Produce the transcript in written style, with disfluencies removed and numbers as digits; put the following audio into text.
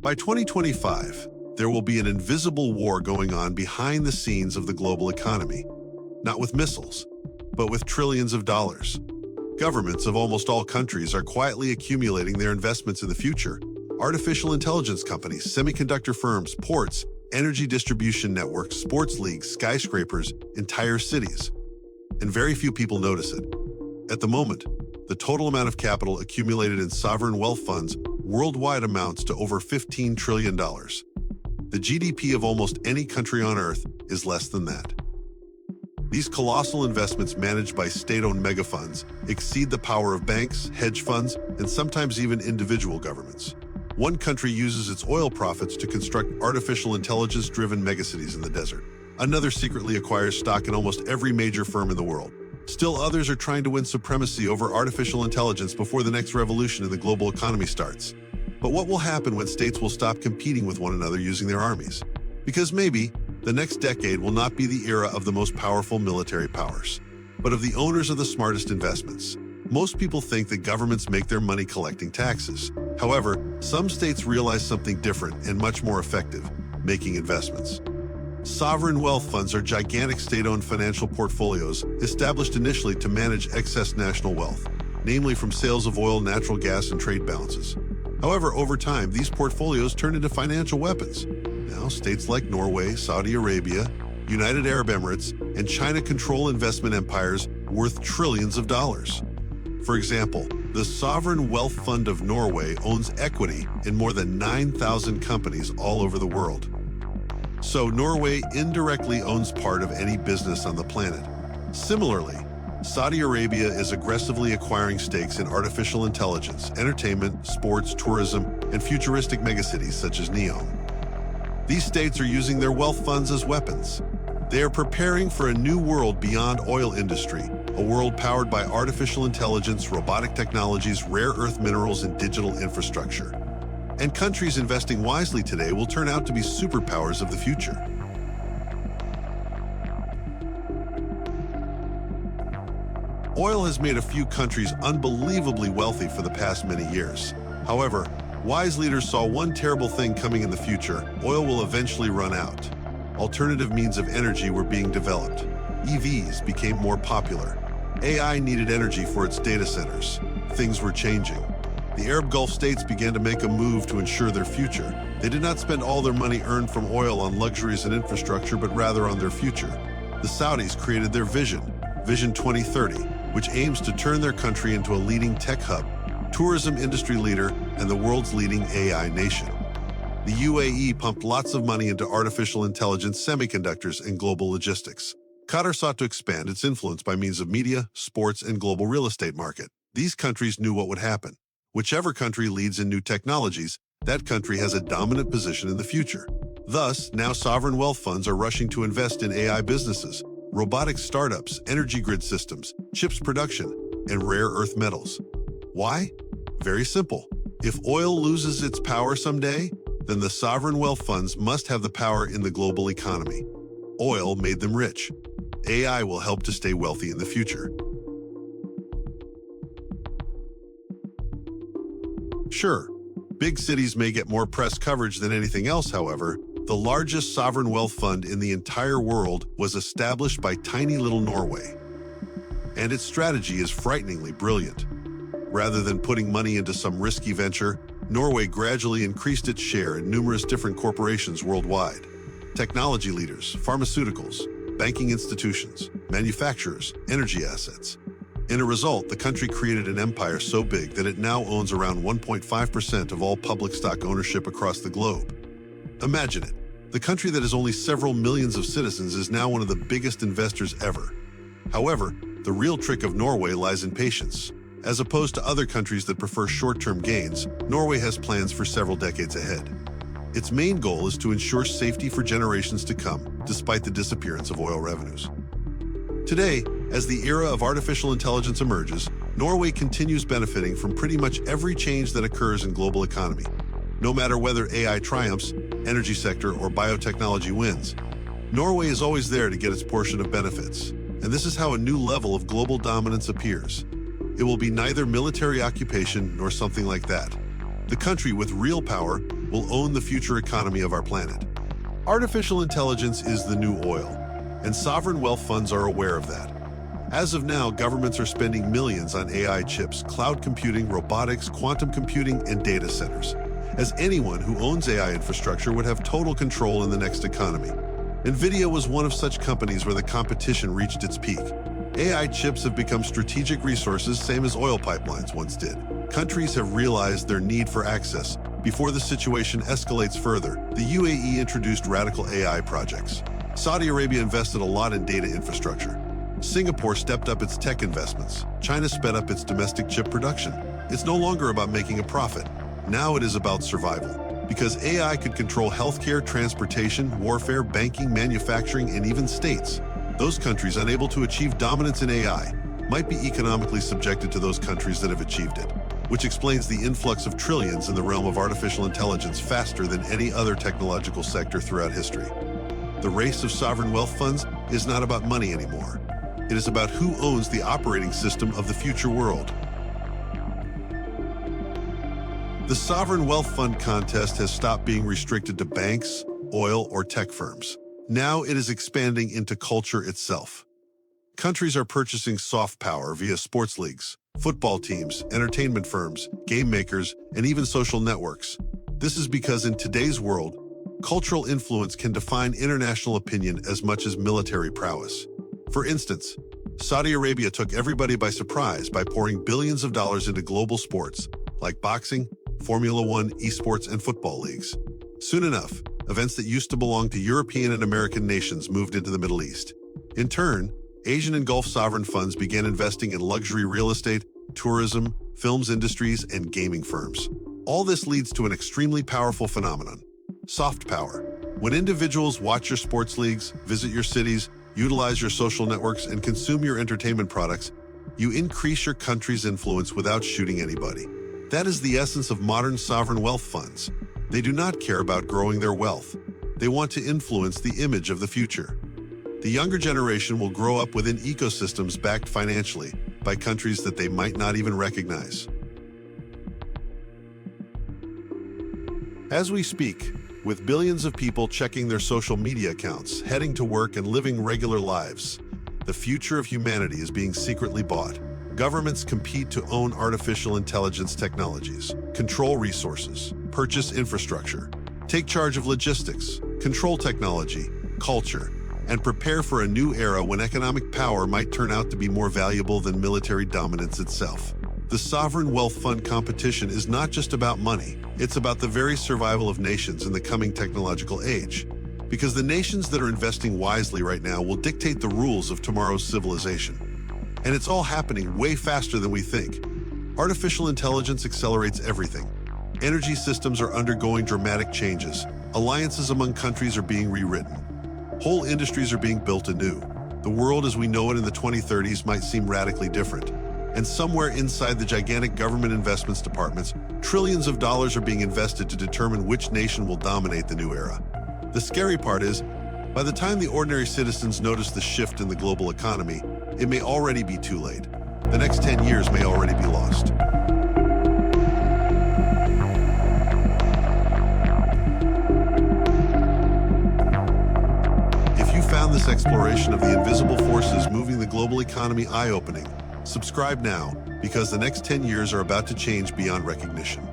By 2025, there will be an invisible war going on behind the scenes of the global economy, not with missiles, but with trillions of dollars. Governments of almost all countries are quietly accumulating their investments in the future. Artificial intelligence companies, semiconductor firms, ports, energy distribution networks, sports leagues, skyscrapers, entire cities. And very few people notice it. At the moment, the total amount of capital accumulated in sovereign wealth funds worldwide amounts to over $15 trillion. The GDP of almost any country on Earth is less than that. These colossal investments managed by state-owned megafunds exceed the power of banks, hedge funds, and sometimes even individual governments. One country uses its oil profits to construct artificial intelligence-driven megacities in the desert. Another secretly acquires stock in almost every major firm in the world. Still others are trying to win supremacy over artificial intelligence before the next revolution in the global economy starts. But what will happen when states will stop competing with one another using their armies? Because maybe the next decade will not be the era of the most powerful military powers, but of the owners of the smartest investments. Most people think that governments make their money collecting taxes. However, some states realize something different and much more effective: making investments. Sovereign wealth funds are gigantic state-owned financial portfolios established initially to manage excess national wealth, namely from sales of oil, natural gas, and trade balances. However, over time, these portfolios turn into financial weapons. Now, states like Norway, Saudi Arabia, United Arab Emirates, and China control investment empires worth trillions of dollars. For example, the Sovereign Wealth Fund of Norway owns equity in more than 9,000 companies all over the world. So Norway indirectly owns part of any business on the planet. Similarly, Saudi Arabia is aggressively acquiring stakes in artificial intelligence, entertainment, sports, tourism, and futuristic megacities such as NEOM. These states are using their wealth funds as weapons. They are preparing for a new world beyond oil industry, a world powered by artificial intelligence, robotic technologies, rare earth minerals, and digital infrastructure. And countries investing wisely today will turn out to be superpowers of the future. Oil has made a few countries unbelievably wealthy for the past many years. However, wise leaders saw one terrible thing coming in the future: oil will eventually run out. Alternative means of energy were being developed. EVs became more popular. AI needed energy for its data centers. Things were changing. The Arab Gulf states began to make a move to ensure their future. They did not spend all their money earned from oil on luxuries and infrastructure, but rather on their future. The Saudis created their Vision 2030, which aims to turn their country into a leading tech hub, tourism industry leader, and the world's leading AI nation. The UAE pumped lots of money into artificial intelligence, semiconductors, and global logistics. Qatar sought to expand its influence by means of media, sports, and global real estate market. These countries knew what would happen. Whichever country leads in new technologies, that country has a dominant position in the future. Thus, now sovereign wealth funds are rushing to invest in AI businesses, robotics startups, energy grid systems, chips production, and rare earth metals. Why? Very simple. If oil loses its power someday, then the sovereign wealth funds must have the power in the global economy. Oil made them rich. AI will help to stay wealthy in the future. Sure, big cities may get more press coverage than anything else. However, the largest sovereign wealth fund in the entire world was established by tiny little Norway. And its strategy is frighteningly brilliant. Rather than putting money into some risky venture, Norway gradually increased its share in numerous different corporations worldwide. Technology leaders, pharmaceuticals, banking institutions, manufacturers, energy assets. In a result, the country created an empire so big that it now owns around 1.5% of all public stock ownership across the globe. Imagine it. The country that has only several millions of citizens is now one of the biggest investors ever. However, the real trick of Norway lies in patience. As opposed to other countries that prefer short-term gains, Norway has plans for several decades ahead. Its main goal is to ensure safety for generations to come, despite the disappearance of oil revenues. Today, as the era of artificial intelligence emerges, Norway continues benefiting from pretty much every change that occurs in global economy. No matter whether AI triumphs, energy sector, or biotechnology wins, Norway is always there to get its portion of benefits. And this is how a new level of global dominance appears. It will be neither military occupation nor something like that. The country with real power will own the future economy of our planet. Artificial intelligence is the new oil, and sovereign wealth funds are aware of that. As of now, governments are spending millions on AI chips, cloud computing, robotics, quantum computing, and data centers, as anyone who owns AI infrastructure would have total control in the next economy. Nvidia was one of such companies where the competition reached its peak. AI chips have become strategic resources, same as oil pipelines once did. Countries have realized their need for access. Before the situation escalates further, the UAE introduced radical AI projects. Saudi Arabia invested a lot in data infrastructure. Singapore stepped up its tech investments. China sped up its domestic chip production. It's no longer about making a profit. Now it is about survival. Because AI could control healthcare, transportation, warfare, banking, manufacturing, and even states. Those countries unable to achieve dominance in AI might be economically subjected to those countries that have achieved it, which explains the influx of trillions in the realm of artificial intelligence faster than any other technological sector throughout history. The race of sovereign wealth funds is not about money anymore. It is about who owns the operating system of the future world. The sovereign wealth fund contest has stopped being restricted to banks, oil, or tech firms. Now it is expanding into culture itself. Countries are purchasing soft power via sports leagues, football teams, entertainment firms, game makers, and even social networks. This is because in today's world, cultural influence can define international opinion as much as military prowess. For instance, Saudi Arabia took everybody by surprise by pouring billions of dollars into global sports like boxing, Formula One, esports, and football leagues. Soon enough, events that used to belong to European and American nations moved into the Middle East. In turn, Asian and Gulf sovereign funds began investing in luxury real estate, tourism, films industries, and gaming firms. All this leads to an extremely powerful phenomenon: soft power. When individuals watch your sports leagues, visit your cities, utilize your social networks, and consume your entertainment products, you increase your country's influence without shooting anybody. That is the essence of modern sovereign wealth funds. They do not care about growing their wealth. They want to influence the image of the future. The younger generation will grow up within ecosystems backed financially by countries that they might not even recognize. As we speak, with billions of people checking their social media accounts, heading to work, and living regular lives, the future of humanity is being secretly bought. Governments compete to own artificial intelligence technologies, control resources, purchase infrastructure, take charge of logistics, control technology, culture, and prepare for a new era when economic power might turn out to be more valuable than military dominance itself. The sovereign wealth fund competition is not just about money, it's about the very survival of nations in the coming technological age. Because the nations that are investing wisely right now will dictate the rules of tomorrow's civilization. And it's all happening way faster than we think. Artificial intelligence accelerates everything. Energy systems are undergoing dramatic changes. Alliances among countries are being rewritten. Whole industries are being built anew. The world as we know it in the 2030s might seem radically different. And somewhere inside the gigantic government investments departments, trillions of dollars are being invested to determine which nation will dominate the new era. The scary part is, by the time the ordinary citizens notice the shift in the global economy, it may already be too late. The next 10 years may already be lost. If you found this exploration of the invisible forces moving the global economy eye-opening, subscribe now, because the next 10 years are about to change beyond recognition.